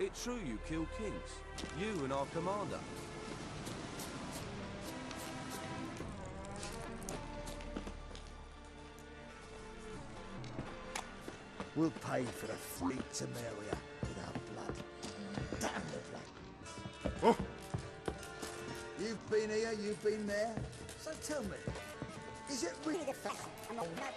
It's true you killed kings. You and our commander. We'll pay for the free Temeria with our blood. Damn the blood. Oh! You've been here, you've been there. So tell me, is it really the fact I'm not mad?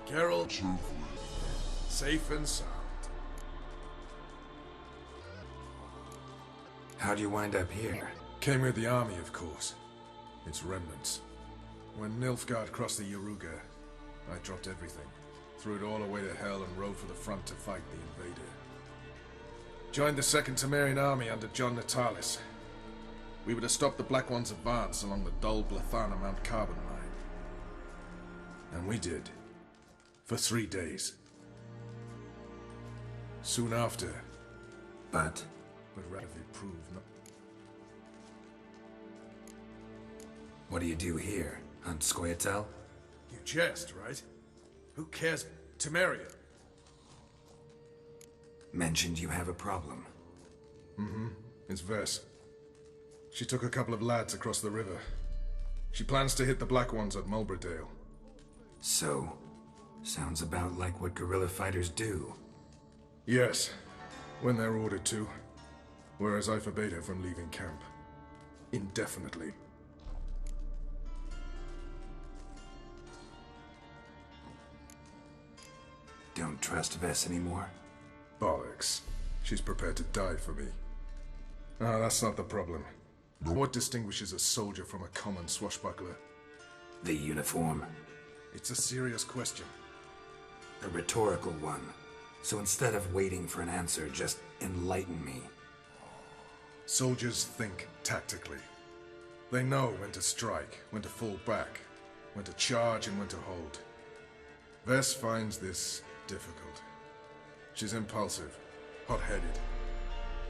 Geralt, safe and sound. How'd you wind up here? Came with the army, of course. Its remnants. When Nilfgaard crossed the Yaruga, I dropped everything, threw it all away to hell and rode for the front to fight the invader. Joined the Second Temerian army under John Natalis. We were to stop the Black One's advance along the Dol Blathana Mount Carbon line. And we did. For 3 days. Soon after. But rapidly proved not. What do you do here? Hunt Scoia'tael? You jest, right? Who cares? Temeria. Mentioned you have a problem. Mm-hmm. It's Vess. She took a couple of lads across the river. She plans to hit the Black Ones at Mulbridale. So, sounds about like what guerrilla fighters do. Yes, when they're ordered to. Whereas I forbade her from leaving camp. Indefinitely. Don't trust Vess anymore? Bollocks. She's prepared to die for me. Ah, that's not the problem. What distinguishes a soldier from a common swashbuckler? The uniform. It's a serious question. A rhetorical one. So instead of waiting for an answer, just enlighten me. Soldiers think tactically. They know when to strike, when to fall back, when to charge and when to hold. Vess finds this difficult. She's impulsive, hot-headed.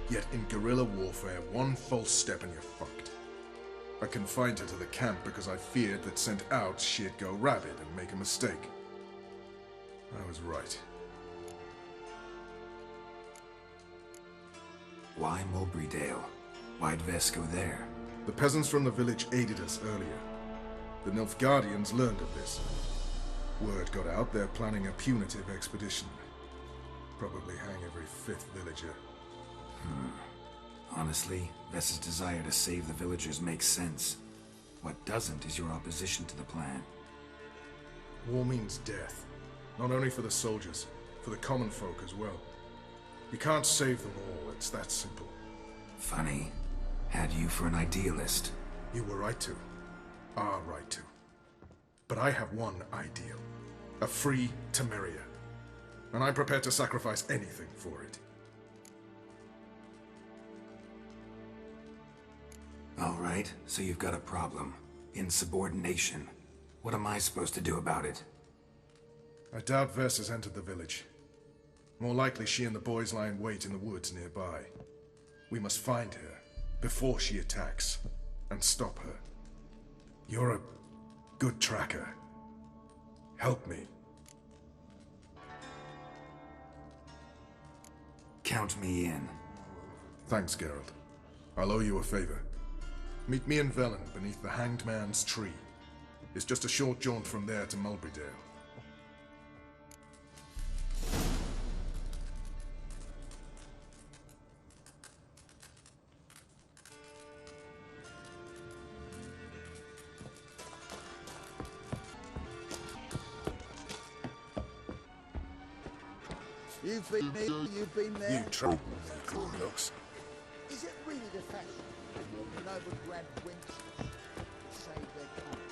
Yet in guerrilla warfare, one false step and you're fucked. I confined her to the camp because I feared that sent out she'd go rabid and make a mistake. I was right. Why Mulbridale? Why'd Vess go there? The peasants from the village aided us earlier. The Nilfgaardians learned of this. Word got out they're planning a punitive expedition. Probably hang every 5th villager. Honestly, Vess's desire to save the villagers makes sense. What doesn't is your opposition to the plan. War means death. Not only for the soldiers, for the common folk as well. You can't save them all, it's that simple. Funny. Had you for an idealist. You were right to. Are right to. But I have one ideal. A free Temeria. And I'm prepared to sacrifice anything for it. Alright, so you've got a problem. Insubordination. What am I supposed to do about it? I doubt Vess has entered the village. More likely she and the boys lie in wait in the woods nearby. We must find her, before she attacks, and stop her. You're a good tracker. Help me. Count me in. Thanks, Geralt. I'll owe you a favor. Meet me and Velen beneath the Hanged Man's tree. It's just a short jaunt from there to Mulbridale. You've been here, you've been there. You trouble me, cool looks. Is it really the fashion for noble grand wenches to save their country?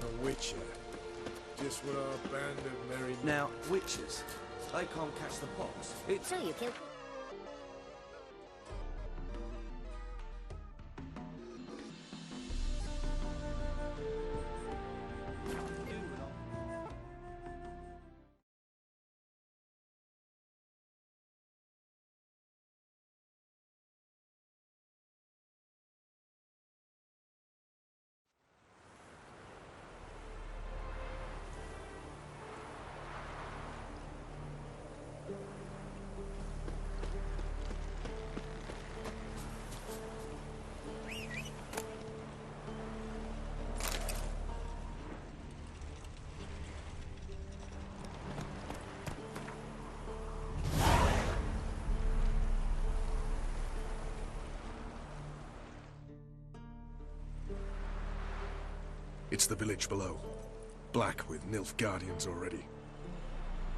A witcher. Just what our band of merry... Now, witches. They can't catch the pox. It's... So you killed... It's the village below. Black with Nilfgaardians already.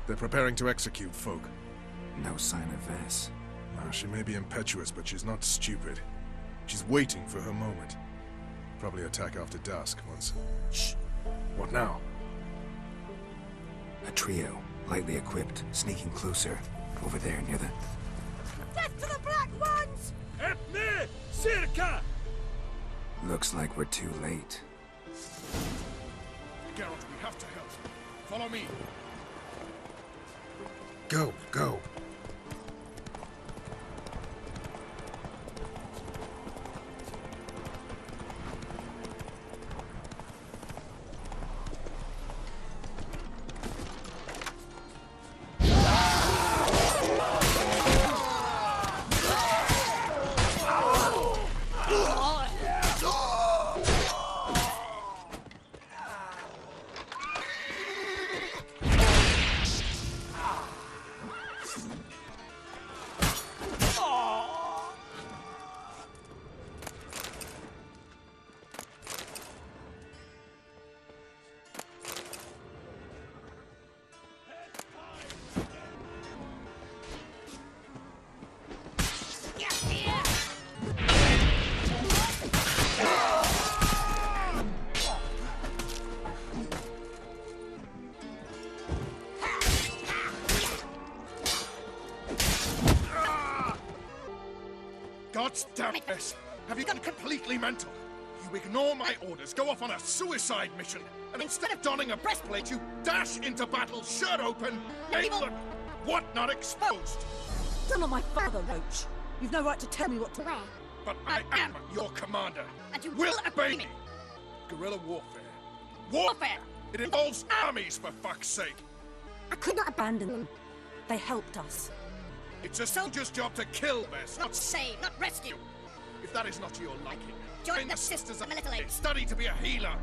They're preparing to execute folk. No sign of Vess. She may be impetuous, but she's not stupid. She's waiting for her moment. Probably attack after dusk once... Shh! What now? A trio, lightly equipped, sneaking closer. Over there, near the... Death to the Black Ones! Epne! Circa! Looks like we're too late. Geralt, we have to help. Follow me. Go, go. God's damn this! Have you gone completely mental? You ignore my orders, go off on a suicide mission, and instead of donning a breastplate, you dash into battle, shirt open, naked, what not exposed? You're not my father, Roach. You've no right to tell me what to wear. But I am your commander. And you will will obey obey me. me. Guerrilla warfare. Warfare! It involves armies, for fuck's sake. I could not abandon them. They helped us. It's a soldier's job to kill Vess, not save, not rescue. if that is not to your liking. Join the Sisters of Melitele. Study to be a healer.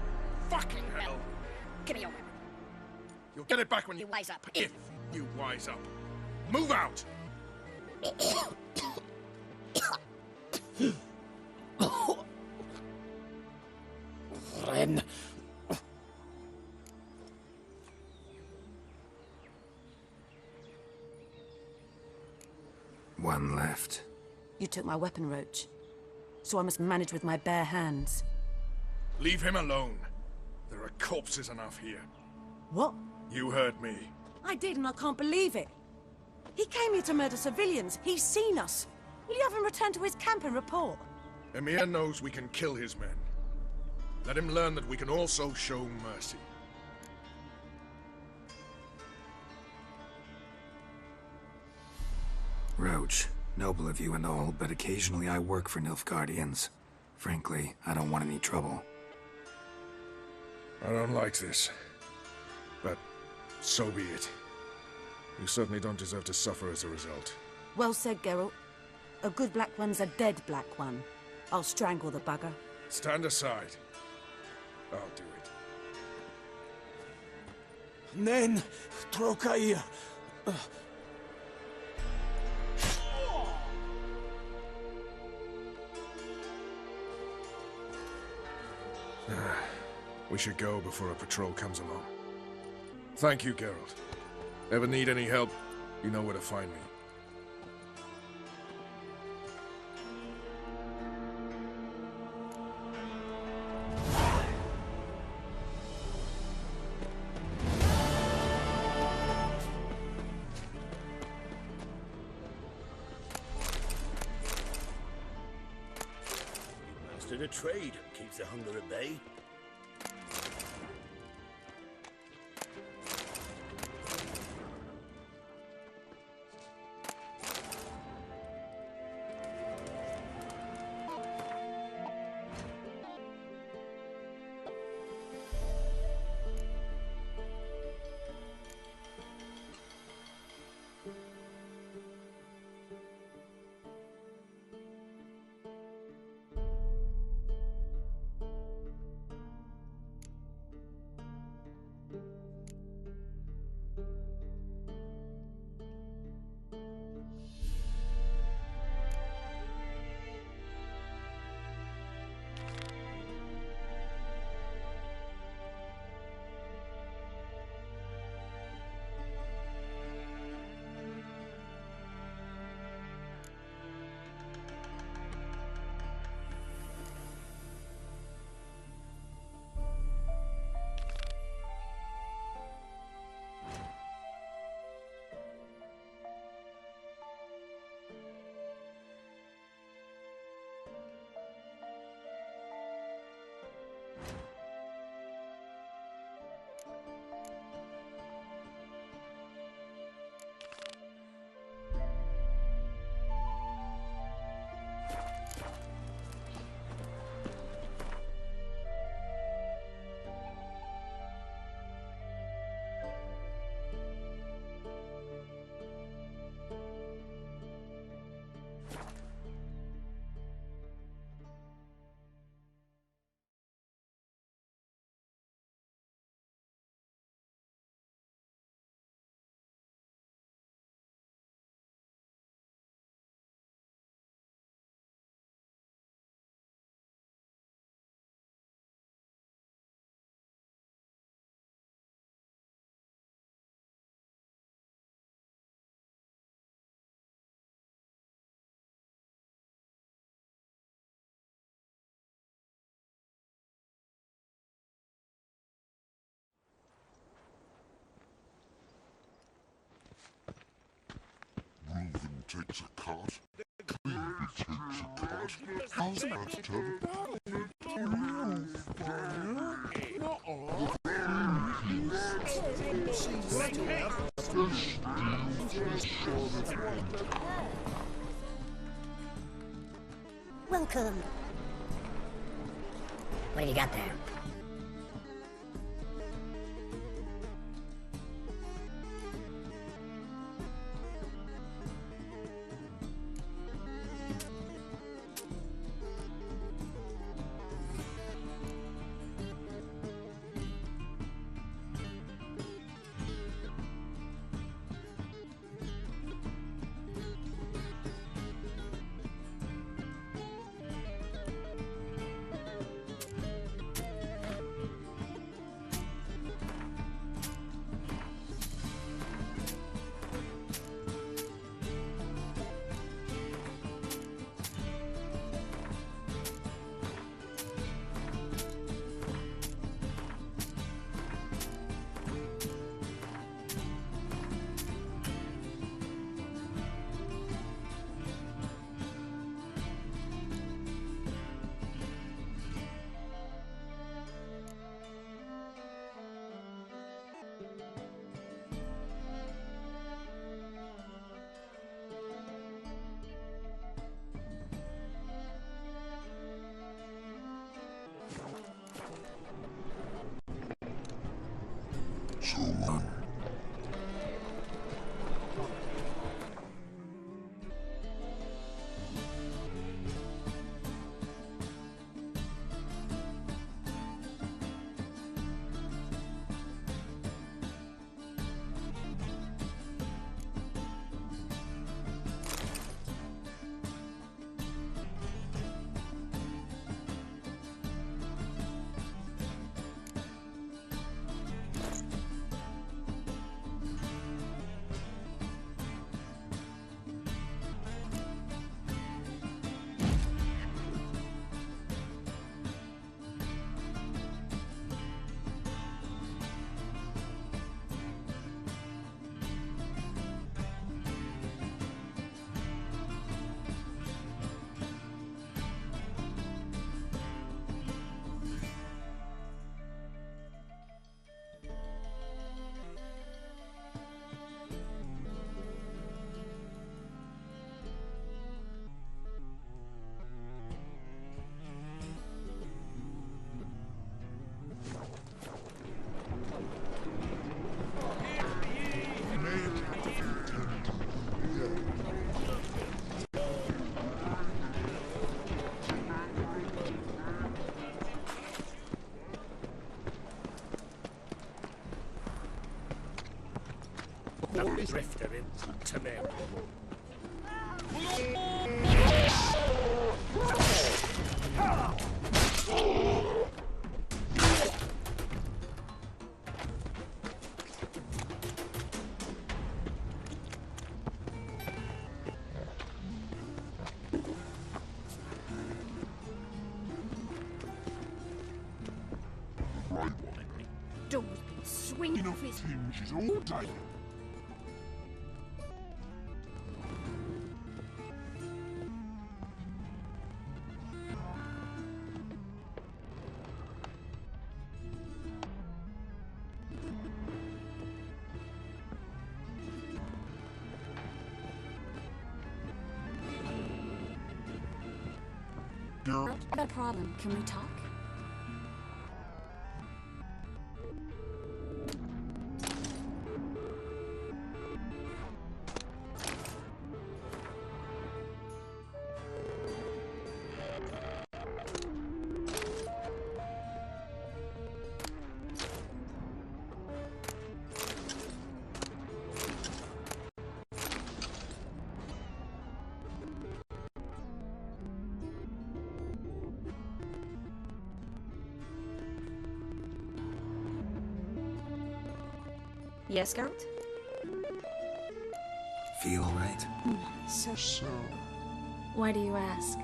Fucking hell. Give me your weapon. You'll get it back when You wise up. If you wise up. Move out! Ren. One left. You took my weapon, Roach. So I must manage with my bare hands. Leave him alone. There are corpses enough here. What? You heard me. I did, and I can't believe it. He came here to murder civilians. He's seen us. Will you have him return to his camp and report? Emir knows we can kill his men. Let him learn that we can also show mercy. Roach, noble of you and all, but occasionally I work for Nilfgaardians. Frankly, I don't want any trouble. I don't like this. But so be it. You certainly don't deserve to suffer as a result. Well said, Geralt. A good Black One's a dead Black One. I'll strangle the bugger. Stand aside. I'll do it. Nen. Trokair. We should go before a patrol comes along. Thank you, Geralt. Ever need any help, you know where to find me. Mastered a trade. Keeps the hunger at bay. takes a cut. Clearly takes a cut. How's that turn? Welcome. What have you got there? So long. Drifter in Tamir. Right one. Door's been swinging Enough for his... tinges all day. I've got a problem. Can we talk? Yes, Count? Feel right? So... Why do you ask?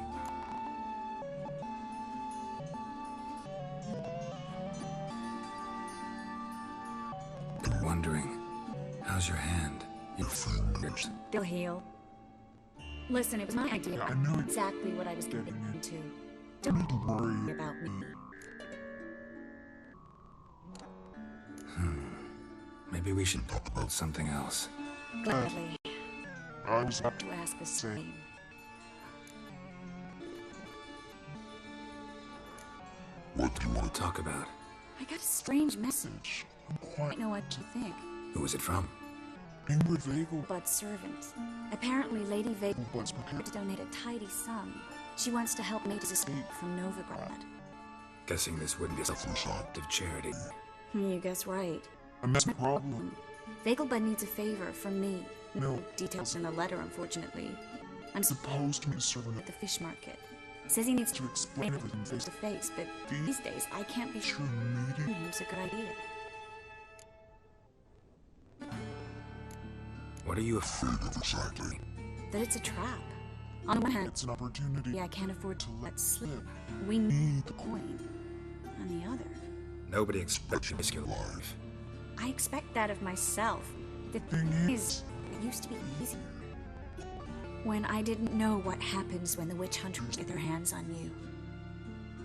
Wondering, how's your hand? Your fingers. They'll heal. Listen, it was my idea. I know exactly what I was getting into. Don't need to worry. Don't worry about me. Maybe we should talk about something else. Gladly. I was about To ask the same. What do you want to talk about? I got a strange message. I'm I quite don't know what to think. Who was it from? Ingrid Vagel. Bud's servant. Apparently, Lady Vagel Bud's prepared to donate a tidy sum. She wants to help Mage's escape from Novigrad. Guessing this wouldn't be some sort of charity. You guess right. And that's my problem. Vagelbud needs a favor from me. No. Details in the letter, unfortunately. I'm Supposed to meet a servant at the fish market. Says he needs to explain everything face to face, but these days I can't be sure to meeting. him's a good idea. What are you afraid of exactly? That it's a trap. On the one hand, It's an opportunity I can't afford to let slip. slip. We need the coin. On the other, Nobody expects you to risk your life. I expect that of myself. The Thing is, it used to be easy. When I didn't know what happens when the witch hunters get their hands on you.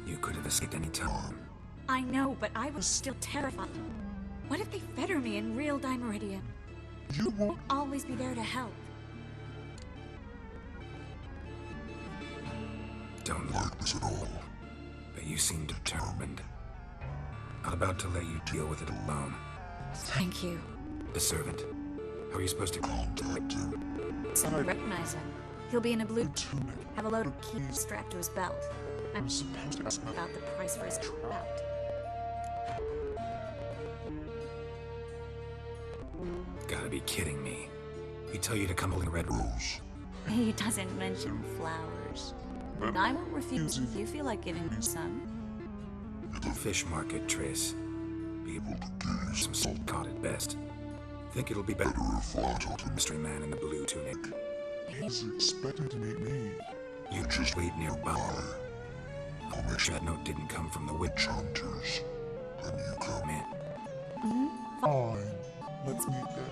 You could have escaped any time. I know, but I was still terrified. What if they fetter me in real Dimeridian? you won't. Always be there to help. Don't like this at all. But you seem determined. Not about to let you deal with it alone. Thank you. The servant. How are you supposed to contact him? Someone recognize him. He'll be in a blue Tunic. have a load of keys strapped to his belt. I'm I'm supposed to ask him about the price for his trout. Gotta be kidding me. He tell you to come holding a red rose. He doesn't mention flowers. And I won't refuse if you feel like giving me some. The fish market, Triss. Be able to give you some salt cod at best. Think it'll be better if I talk to the mystery man in the blue tunic. He's expecting to meet me. You just wait nearby. I'll make sure that note didn't come from the witch hunters. Then you come in. Fine. Let's meet there.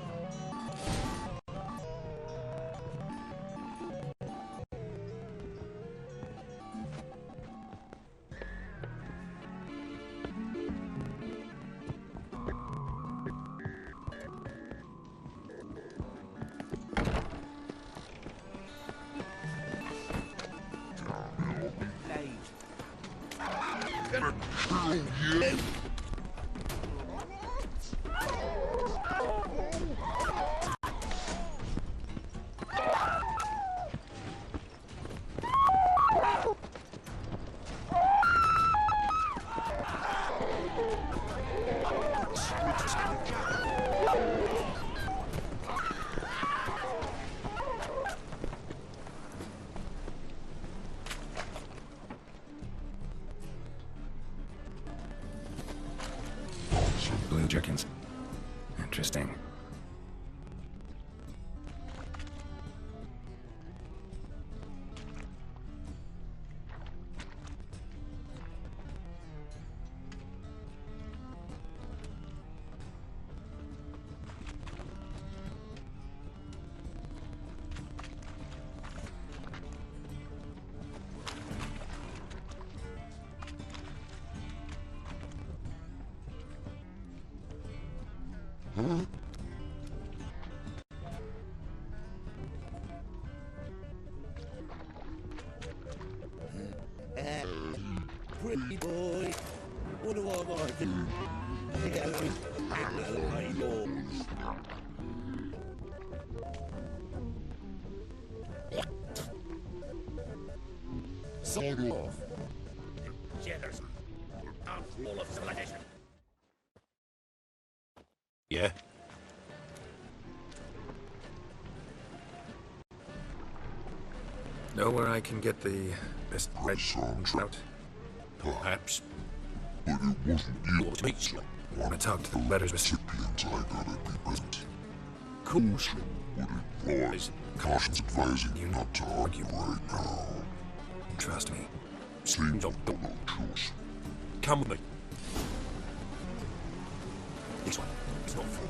Blue jerkins. Interesting. Pretty boy. What do I want to do? Sod off. Jitters. I'm full of civilization. Yeah? Know where I can get the best red trout? Perhaps. But it wasn't you. To meet you. Wanna talk to the letters Recipients, I gotta be present. Cool. Would advise. Caution's advising you not to argue right now. Trust me. Seems I've got no choice. Come with me. This one. It's not full.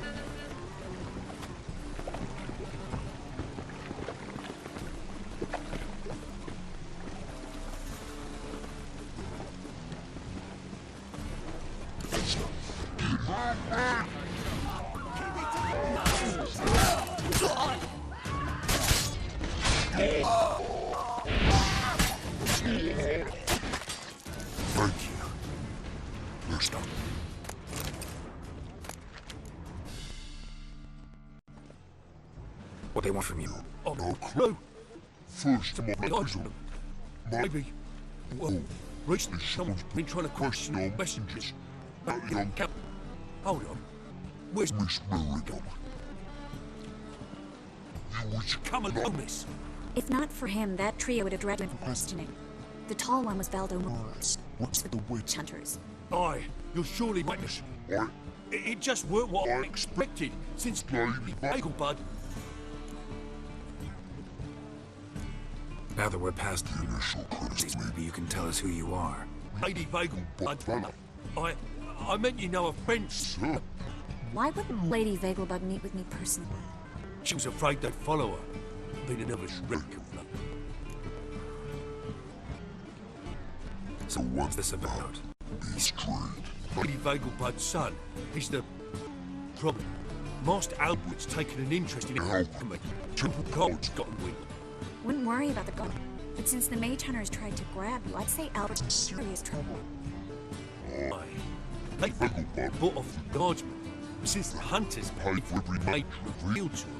Thank you. There's no... What they want from you? No clue. First, my them. Maybe. Well, recently someone's been trying to question our messengers. That young cap. Hold on. Where's Miss Marigold? You would come along, miss. If not for him, that trio would have dragged him for questioning. The tall one was Valdo Morris. What's the witch hunters? Aye, you're surely right, miss. It just weren't what I expected, since Lady Bagelbud. Now that we're past the initial crisis, maybe you can tell us who you are. Lady Bagelbud. I meant you know a friend, sir. Why wouldn't Lady Vegelbud meet with me personally? She was afraid they'd follow her. Been another wreck of luck. So what's this about? Lady Vegelbud's son. He's the problem. Master Albert's taken an interest in alchemy. Triple Gold's gotten wind. Wouldn't worry about the god. But since the mage hunters tried to grab you, I'd say Albert's in serious trouble. Aye. Lady Vegelbud bought off the guardsmen. Since the hunters paid for every mage revealed to them.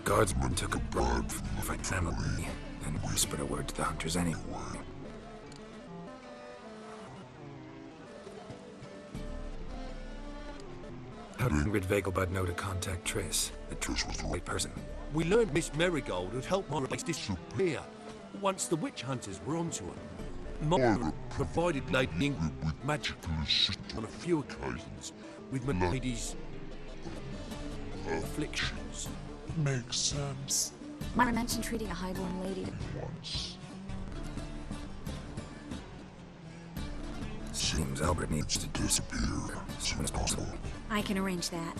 Guardsmen took a bribe from the Frank family, and whispered a word to the hunters anyway. How did Ingrid Vegelbud know to contact Triss? That Triss was the right person. We learned Miss Marigold had helped Moira disappear once the witch hunters were onto her. Moira provided Lady Ingrid with magical assistance on a few occasions with my lady's afflictions. Makes sense. Moira mentioned treating a highborn lady. Once. Seems Albert needs to disappear as soon as possible. I can arrange that.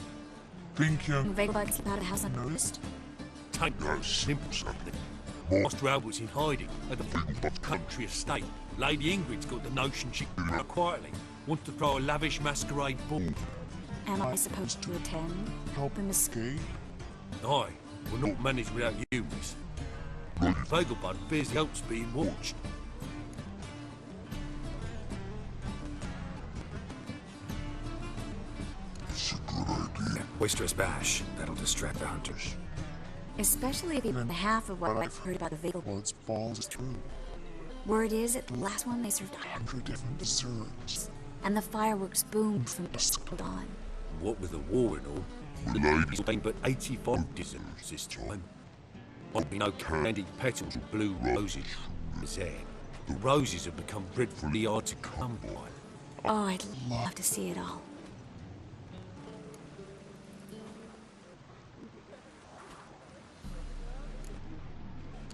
Think you... Vegelbud slip out of the house unnoticed? Take no simple something. Master Albert's in hiding at the Vegelbud country estate. Lady Ingrid's got the notion she can out quietly. Wants to throw a lavish masquerade ball. Am I supposed to attend? Help him escape? Aye, we'll not manage without you, miss. Lady Vegelbud fears the Alps being watched. It's a good idea. Boisterous bash. That'll distract the hunters. Especially if even half of what I've heard about the Vegelbud Blood's balls is true. Word is, at the last one they served 100 different desserts. and the fireworks boomed from dusk till dawn. What with the war and all, the ladies been but 85 desserts this time. Won't be no candied petals or blue roses from his hair. The roses have become dreadfully hard to come by. Oh, I'd love to see it all.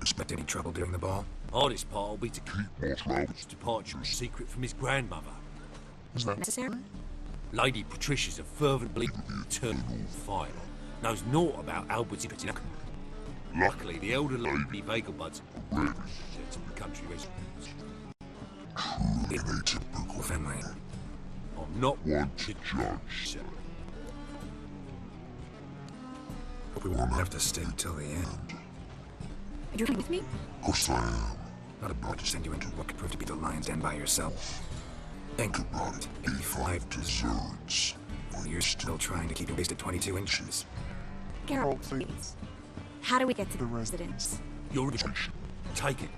Expect any trouble during the ball? Hardest part will be to keep Master Albert's departure a secret from his grandmother. Is that Necessary? Lady Patricia's a fervent believer in the eternal fire. Knows naught about Albert's interest in alchemy. Luckily, the elder Lady Vegelbud's a rare to the country residents. In a typical family. I'm not one to judge, sir. But we won't have to stay till the end. You're coming with me? Of course I am. Not about to send you into what could prove to be the lion's den by yourself. Think about it. 85 desserts. Well, you're still trying to keep your waist at 22 inches. Geralt, please. How do we get to the residence? Your invitation. Take it.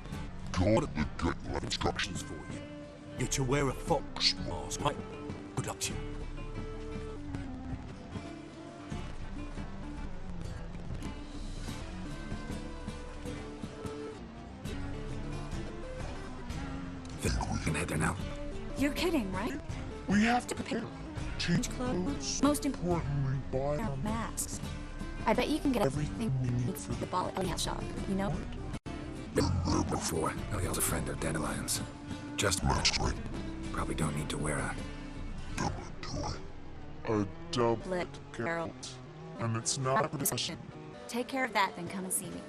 God at the gate will have instructions for you. You're to wear a fox mask, right? Good luck to you. Think we can head there now? You're kidding, right? we have to prepare? Change clothes. Most importantly, Importantly, buy our masks. I bet you can get everything we need for the ball at Eliel's shop, you know? Been there before. Eliel's a friend of Dandelion's. Just mostly. Probably don't need to wear a... a double Let Geralt. and it's not a discussion. Take care of that, then come and see me.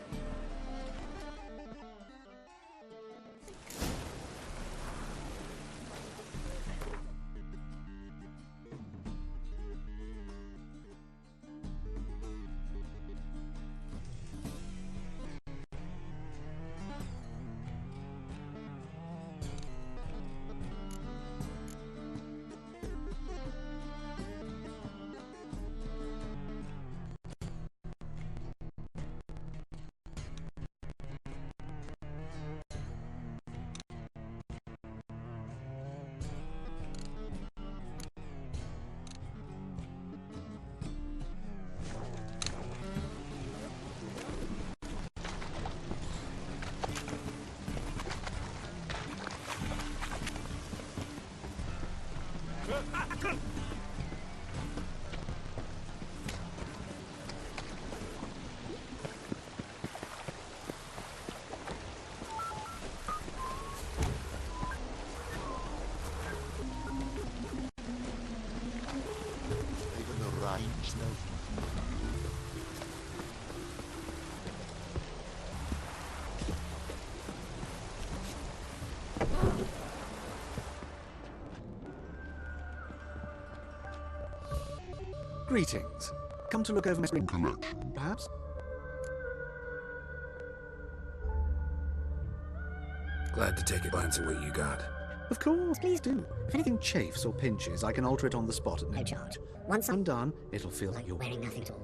Greetings. Come to look over my spring collection, perhaps? Glad to take a glance at what you got. Of course, please do. If anything chafes or pinches, I can alter it on the spot at no charge. Once I'm done, it'll feel like you're wearing nothing at all.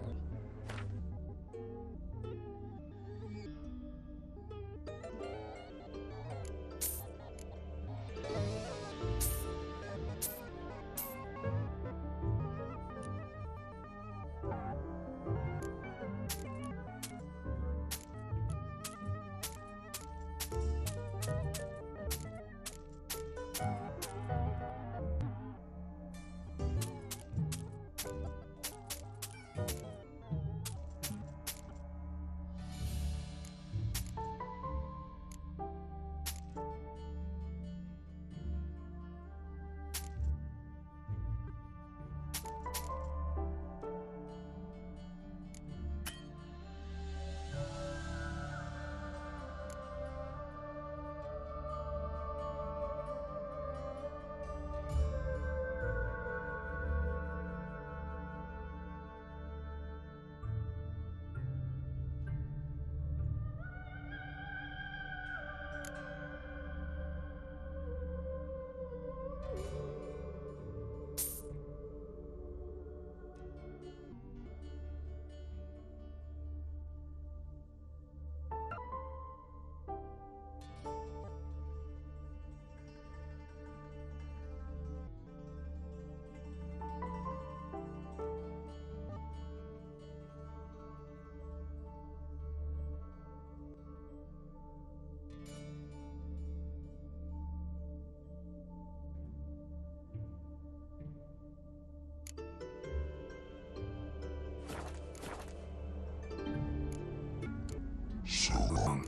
So long.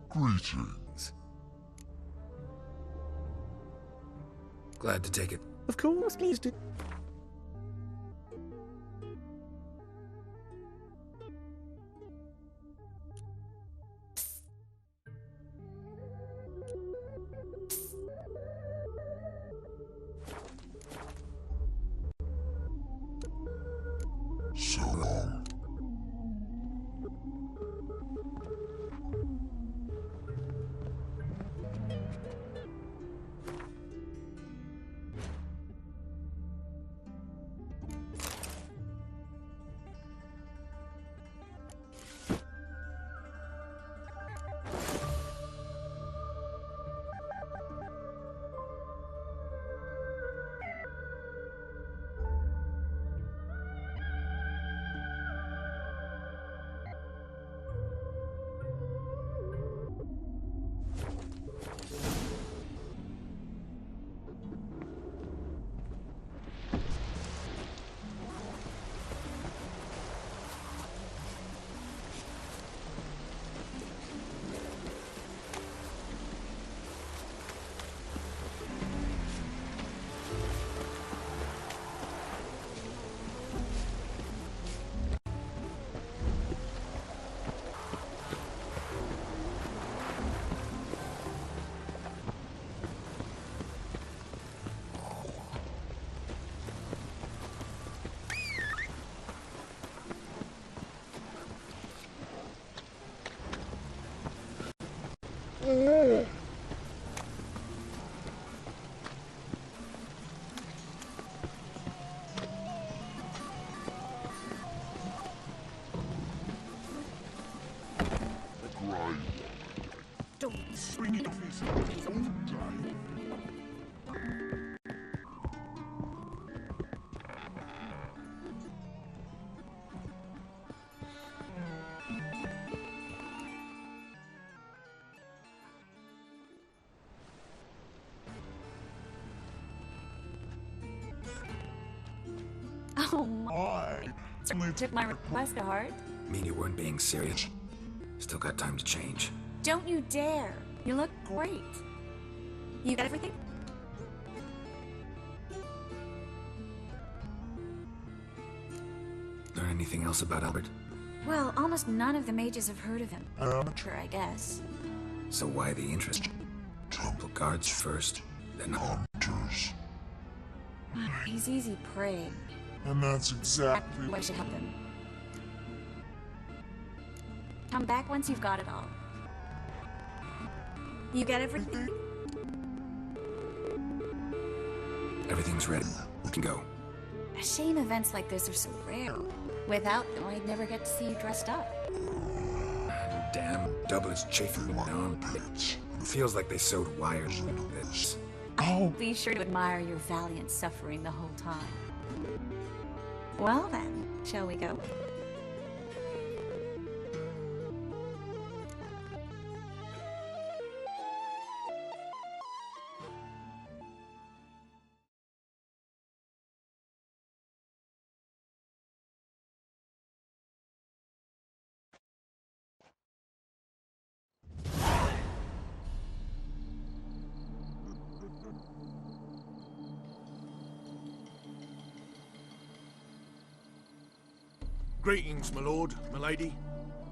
Greetings. Glad to take it. Of course, please do. So long. Don't swing it off his own drive. Oh my. Took my request to heart. Mean you weren't being serious? Still got time to change. Don't you dare. You look great. You got everything? I Anything else about Albert? Well, almost none of the mages have heard of him. Sure, I guess. So why the interest? Temple guards first, then hunters. He's easy prey. And that's exactly what should happen. Come back once you've got it all. You get everything? Everything's ready. We can go. A shame events like this are so rare. Without them, I'd never get to see you dressed up. Damn, double is chafing my armpits. Feels like they sewed wires into this. I'll be sure to admire your valiant suffering the whole time. Well then, shall we go? Greetings, my lord, my lady.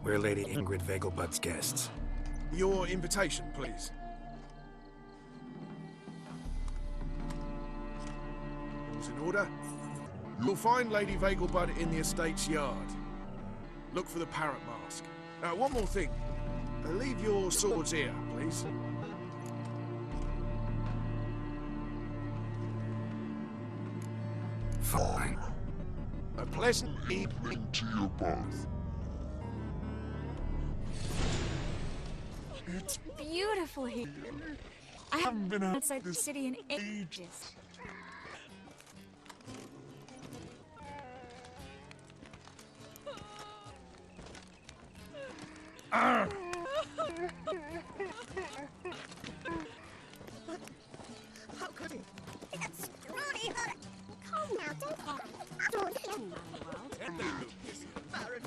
We're Lady Ingrid Vegelbud's guests. Your invitation, please. All's in order. You'll find Lady Vegelbud in the estate's yard. Look for the parrot mask. One more thing. Leave your swords here, please. Fine. A pleasant evening to you both. It's beautiful here. I haven't been outside the city in ages. How could he? It's Ronnie Hood. Calm now, don't Baron.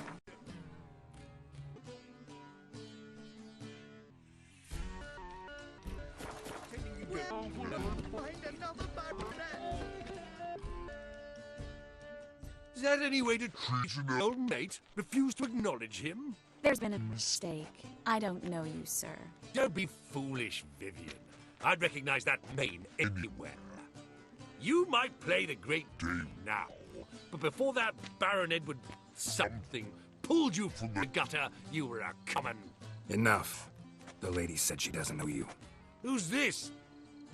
Find another baronet. Is that any way to treat an old mate? Refuse to acknowledge him? There's been a mistake. I don't know you, sir. Don't be foolish, Vivian. I'd recognize that mane anywhere. You might play the great game now, but before that Baron Edward something pulled you from the gutter, you were a common... Enough. The lady said she doesn't know you. Who's this?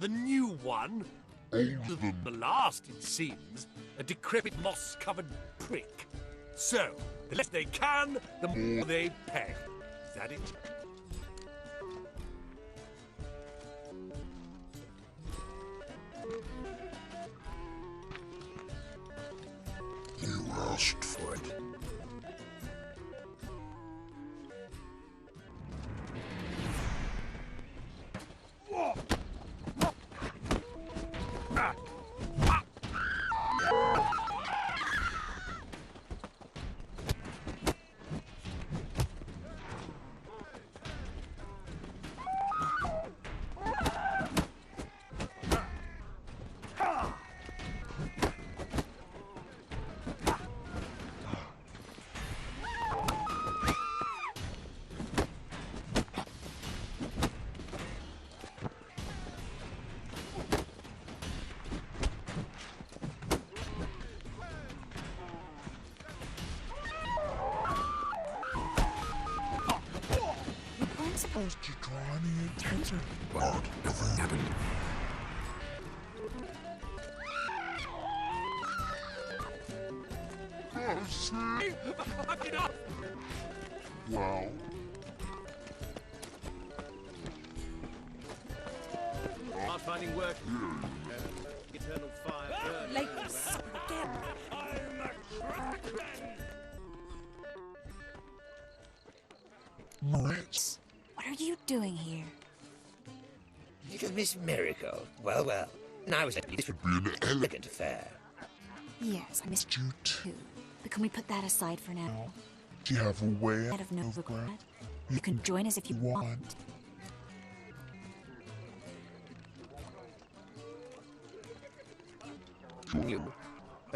The new one? Older than the last, it seems. A decrepit, moss-covered prick. So, the less they can, the more they pay. Is that it? You asked for it. Supposed to draw any attention. What? Nothing happened. Oh, see? Well. Not finding work. Eternal fire. Late again. I'm a Kraken. Moritz. What are you doing here? Little Miss Miracle. Well, well. And I was thinking this would be an elegant affair. Yes, I missed you too. But can we put that aside for now? Do you have a way Out of no regret? You can join us if you want. You?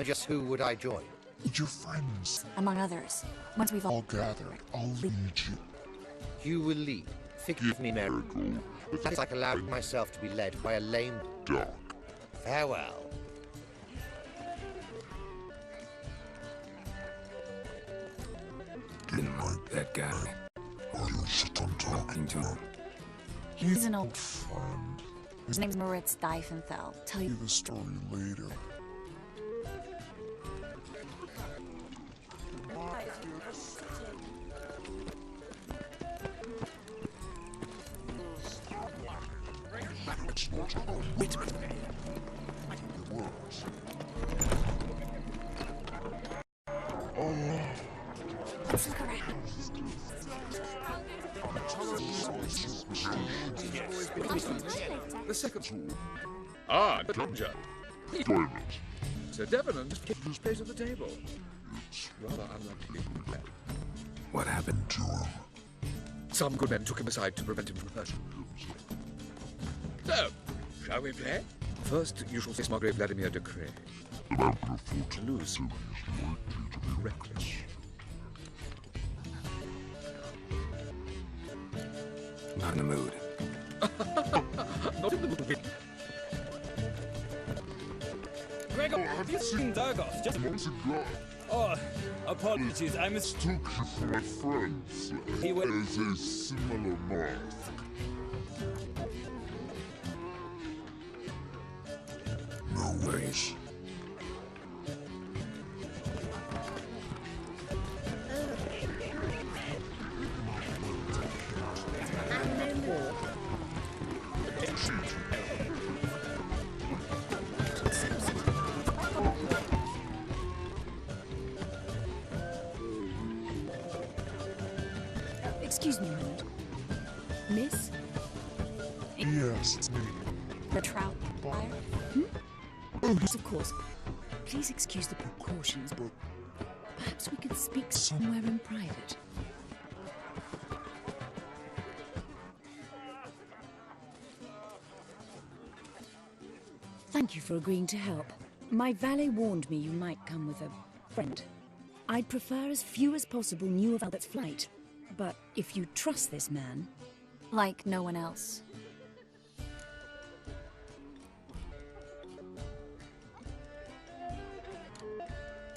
Just who would I join? Your friends. Among others. Once we've all gathered, I'll lead you. You will lead. Forgive me, Miracle, but that is like allowing myself to be led by a lame dog. Farewell. Didn't like that guy. Why you sit on talking to him? He's an old friend. His name's Moritz Diefenfeld. Tell you the story later. Wait a minute. Let's look around. The second. Ah, Plunger. Sir Devenant just kept his place at the table. It's rather unlucky. What happened to him? Some good men took him aside to prevent him from hurting. So, shall we play? First, you shall face Margrave Vladimir de Cray. To lose, you to be reckless. Not in the mood. Not in the mood to win. Gregor, have you seen Dargoth just months ago? Oh, apologies, I mistook you for my friends. He wears a similar mask. No worries. Excuse me a minute. Miss? Yes, it's me. The trout buyer? Oh, yes, of course. Please excuse the precautions, but perhaps we could speak somewhere in private. Thank you for agreeing to help. My valet warned me you might come with a friend. I'd prefer as few as possible knew of Albert's flight. But if you trust this man... Like no one else.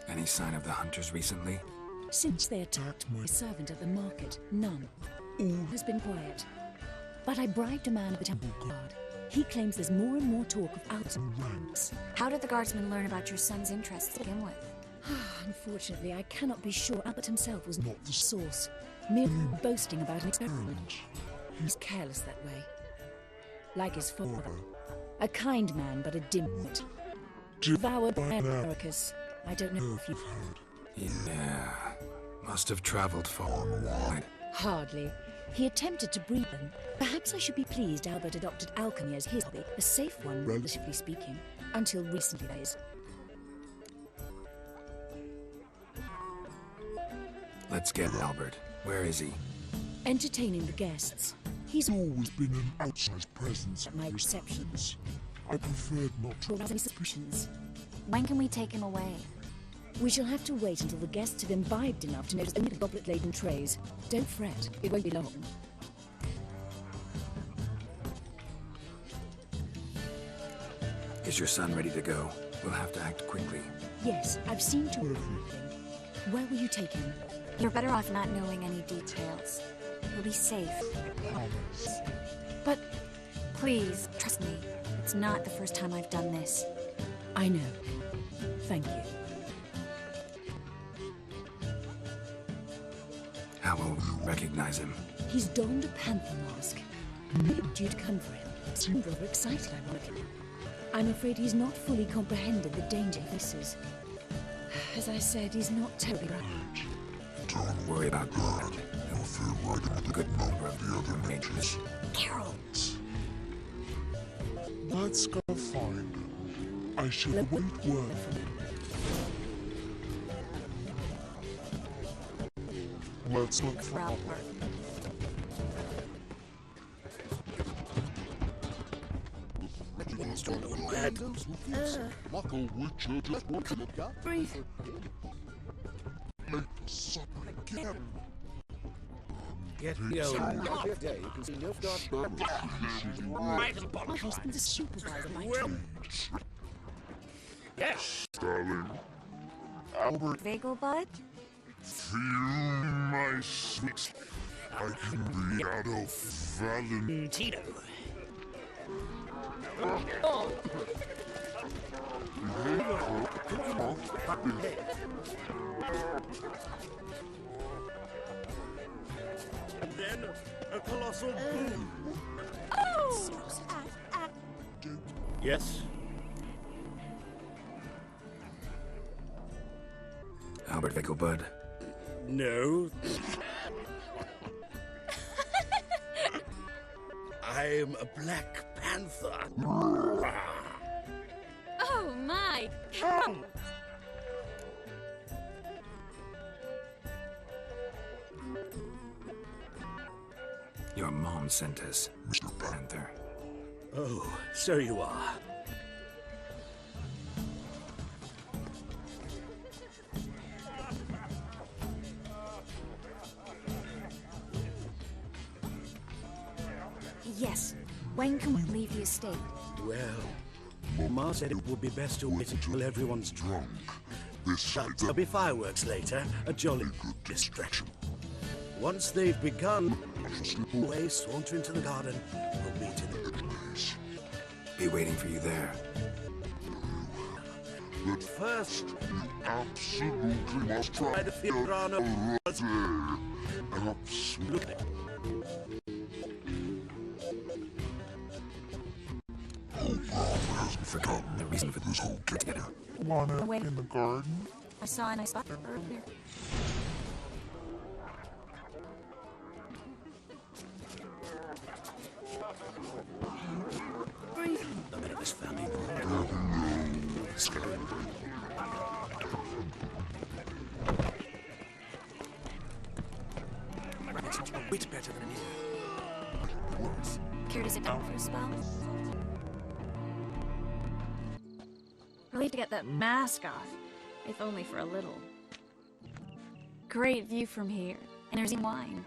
Any sign of the hunters recently? Since they attacked my servant at the market, none. All has been quiet. But I bribed a man at the temple guard. He claims there's more and more talk of outs and ranks. How did the guardsmen learn about your son's interests to begin with? Unfortunately, I cannot be sure Albert himself was not the source. Merely boasting about an experiment. He's careless that way. Like his father. A kind man, but a dimwit. Devoured by Americus. I don't know if you've heard. Yeah. Must have traveled far and wide. Hardly. He attempted to breed them. Perhaps I should be pleased Albert adopted alchemy as his hobby. A safe one, relatively speaking. Until recently, that is. Let's get Albert. Where is he? Entertaining the guests. He's always been an outsized presence at my receptions. I preferred not to arouse any suspicions. When can we take him away? We shall have to wait until the guests have imbibed enough to notice only the goblet-laden trays. Don't fret, it won't be long. Is your son ready to go? We'll have to act quickly. Yes, I've seen to everything. Where will you take him? You're better off not knowing any details. He'll be safe. But... Please, trust me. It's not the first time I've done this. I know. Thank you. How will you recognize him? He's donned a panther mask. Maybe due to come for him. Seemed rather excited, ironically. I'm afraid he's not fully comprehended the danger he faces. As I said, he's not terribly bright. Don't worry about that. You'll feel right at a good number of the other mages. Carol! Let's go find him. I should wait word for him. Let's look for Albert. Breathe. Get the old... Day, you can see Nilfgaard. My husband's a supervisor by trade. Yes! Darling. Albert, Vegelbud? feel my sweet. I can be Adolf Valentino. And then a colossal boom. Oh! Yes? Albert Vegelbud. No. I'm a Black Panther. Oh my! Your mom sent us, Mr. Panther. Oh, so you are. Yes. When can we leave the estate? Well, Ma said it would be best to wait until everyone's drunk. But there'll be fireworks later, a jolly good distraction. Once they've begun, away, saunter into the garden. We'll meet in the place. Be waiting for you there. But first, you absolutely must try to figure out a absolutely. I've forgotten the reason for this whole get together. Wanna Wait. in the garden? I saw a nice spot earlier. The bit of his family. It's a bit better than here. Care to sit down for a spell? Relieved to get that mask off, if only for a little. Great view from here, and there's wine.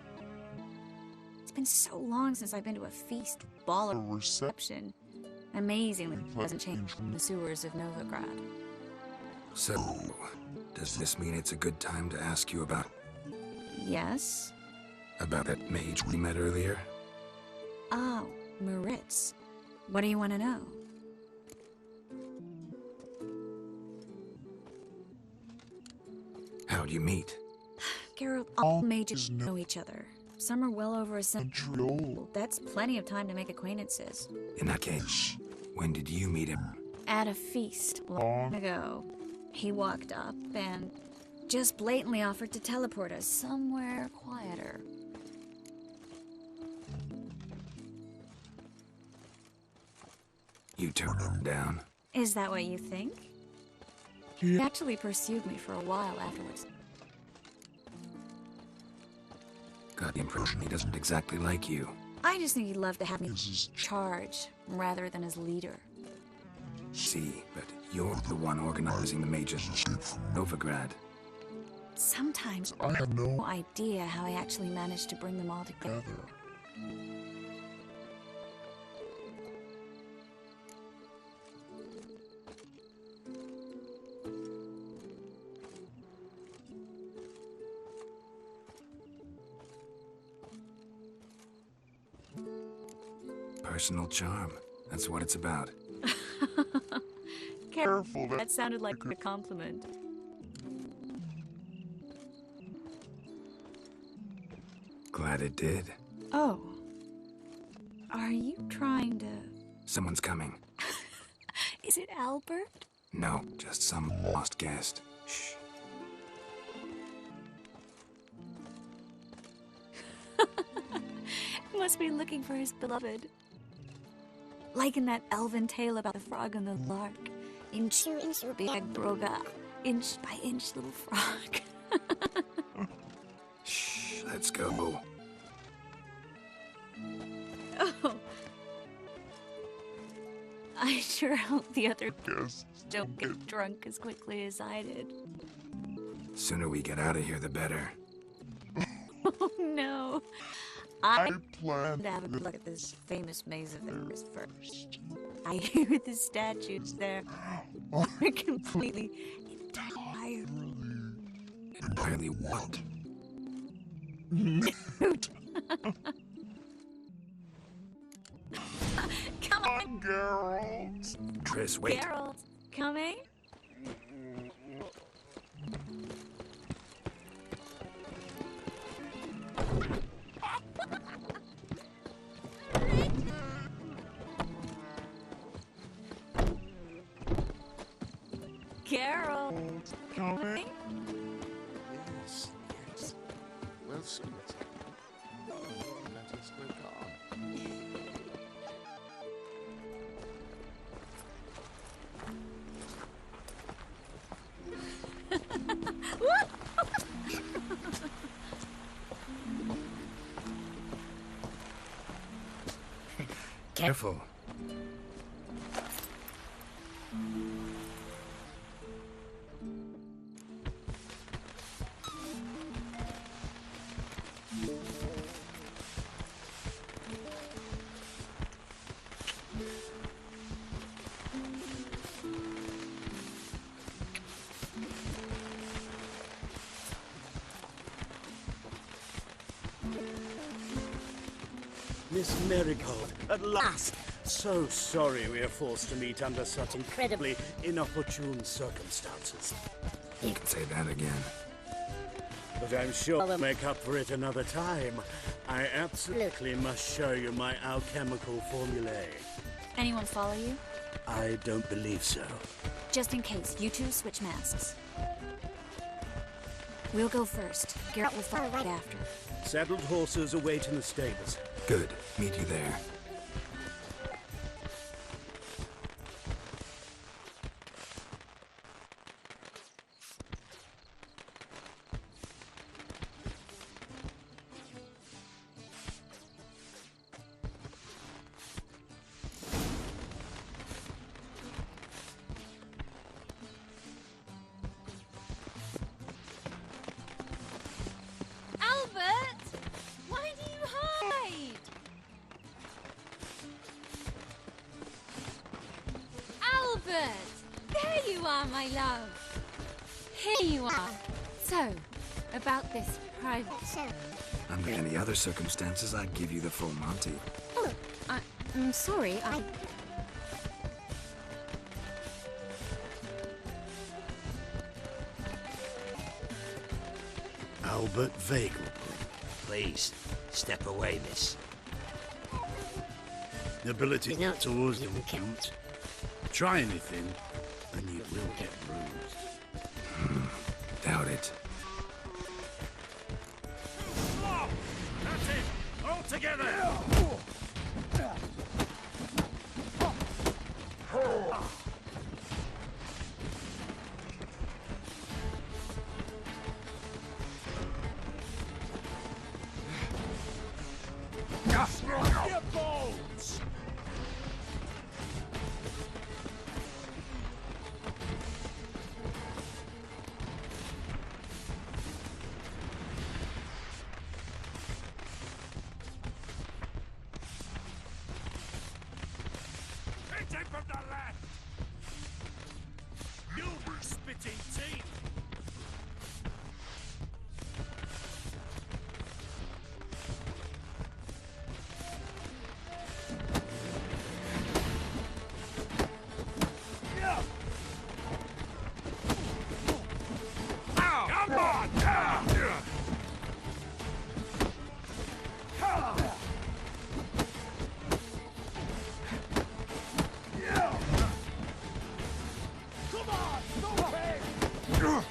It's been so long since I've been to a feast, ball, or reception. Amazingly hasn't changed from the sewers of Novigrad. So, does this mean it's a good time to ask you about Yes? that mage we met earlier? Oh, Maritz. What do you want to know? How'd you meet? Geralt, all mages know each other. Some are well over a century old. That's plenty of time to make acquaintances. In that case, when did you meet him? At a feast long ago. He walked up and just blatantly offered to teleport us somewhere quieter. You turned him down. Is that what you think? He actually pursued me for a while afterwards. Got the impression he doesn't exactly like you. I just think he'd love to have me in charge rather than as leader. See, but you're the one organizing the mages escape from Novigrad. Sometimes I have no idea how I actually managed to bring them all together. Personal charm. That's what it's about. Careful. That sounded like a compliment. Glad it did. Oh. Are you trying to... Someone's coming. Is it Albert? No, just some lost guest. Shh. Must be looking for his beloved. Like in that elven tale about the frog and the lark. Inch by inch, big broga. Inch by inch, little frog. Shh, let's go. Oh. I sure hope the other guests don't get drunk as quickly as I did. Sooner we get out of here, the better. Oh no. I plan to have a good look at this famous maze of theirs first. I hear the statues there are completely, Entirely what? nude. Come on, Geralt. Triss, wait. Geralt, coming? Geralt, coming? Yes, yes. Well, sweet. Let us look on. Careful. Miss Marigold, at last! So sorry we are forced to meet under such incredibly inopportune circumstances. You can say that again. But I'm sure I'll make up for it another time. I absolutely must show you my alchemical formulae. Anyone follow you? I don't believe so. Just in case, you two switch masks. We'll go first. Geralt will follow right after. Saddled horses await in the stables. Good. Meet you there. Albert! Why do you hide? Albert! There you are, my love. Here you are. So, about this private show. Under any other circumstances, I'd give you the full Monty. Oh, I'm sorry, Albert Vagel. Please, step away, miss. Nobility not towards them, Count. Try anything, and you will get bruised. Doubt it. That's it! All together! Your balls! Hit him from the left! You'll be spitting teeth! Come on! Come on! Go ahead!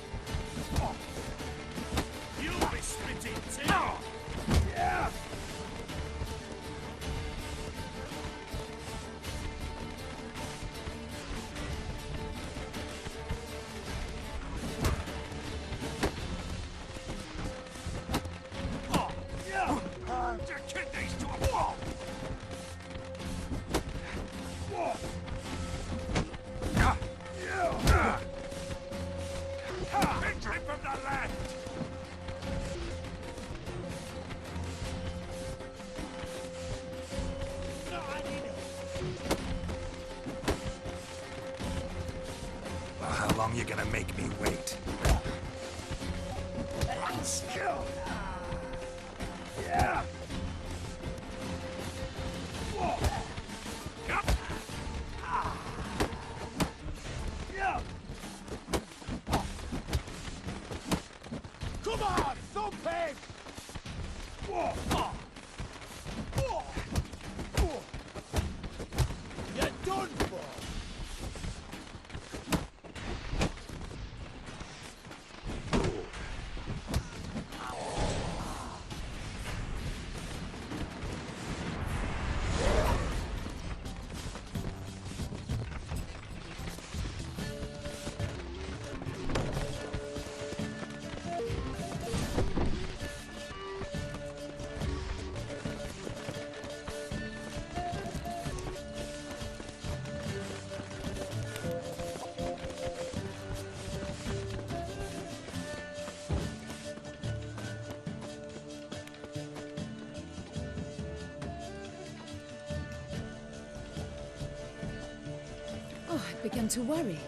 long you gonna make me wait? Let's go. Yeah. Come on, thumping! You're done for! Oh, I began to worry.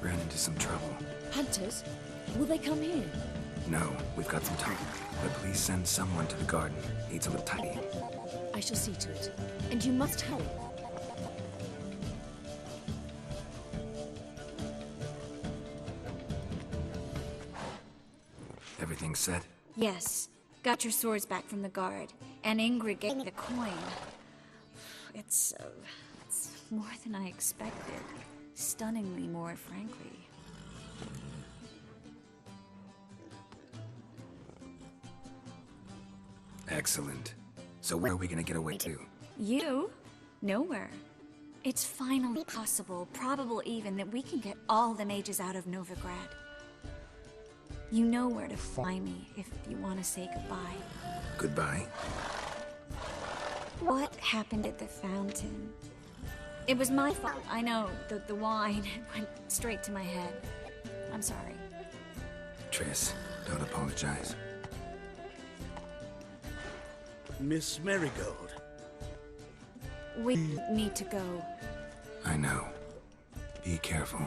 Ran into some trouble. Hunters? Will they come here? No, we've got some time. But please send someone to the garden. Needs a little tidying. I shall see to it. And you must hurry. Everything set? Yes. Got your swords back from the guard. And Ingrid gave me the coin. It's more than I expected. Stunningly more, frankly. Excellent. So where are we gonna get away to? You? Nowhere. It's finally possible, probable even, that we can get all the mages out of Novigrad. You know where to find me if you want to say goodbye. Goodbye? What happened at the fountain? It was my fault, I know. The wine went straight to my head. I'm sorry. Triss, don't apologize. Miss Marigold. We need to go. I know. Be careful.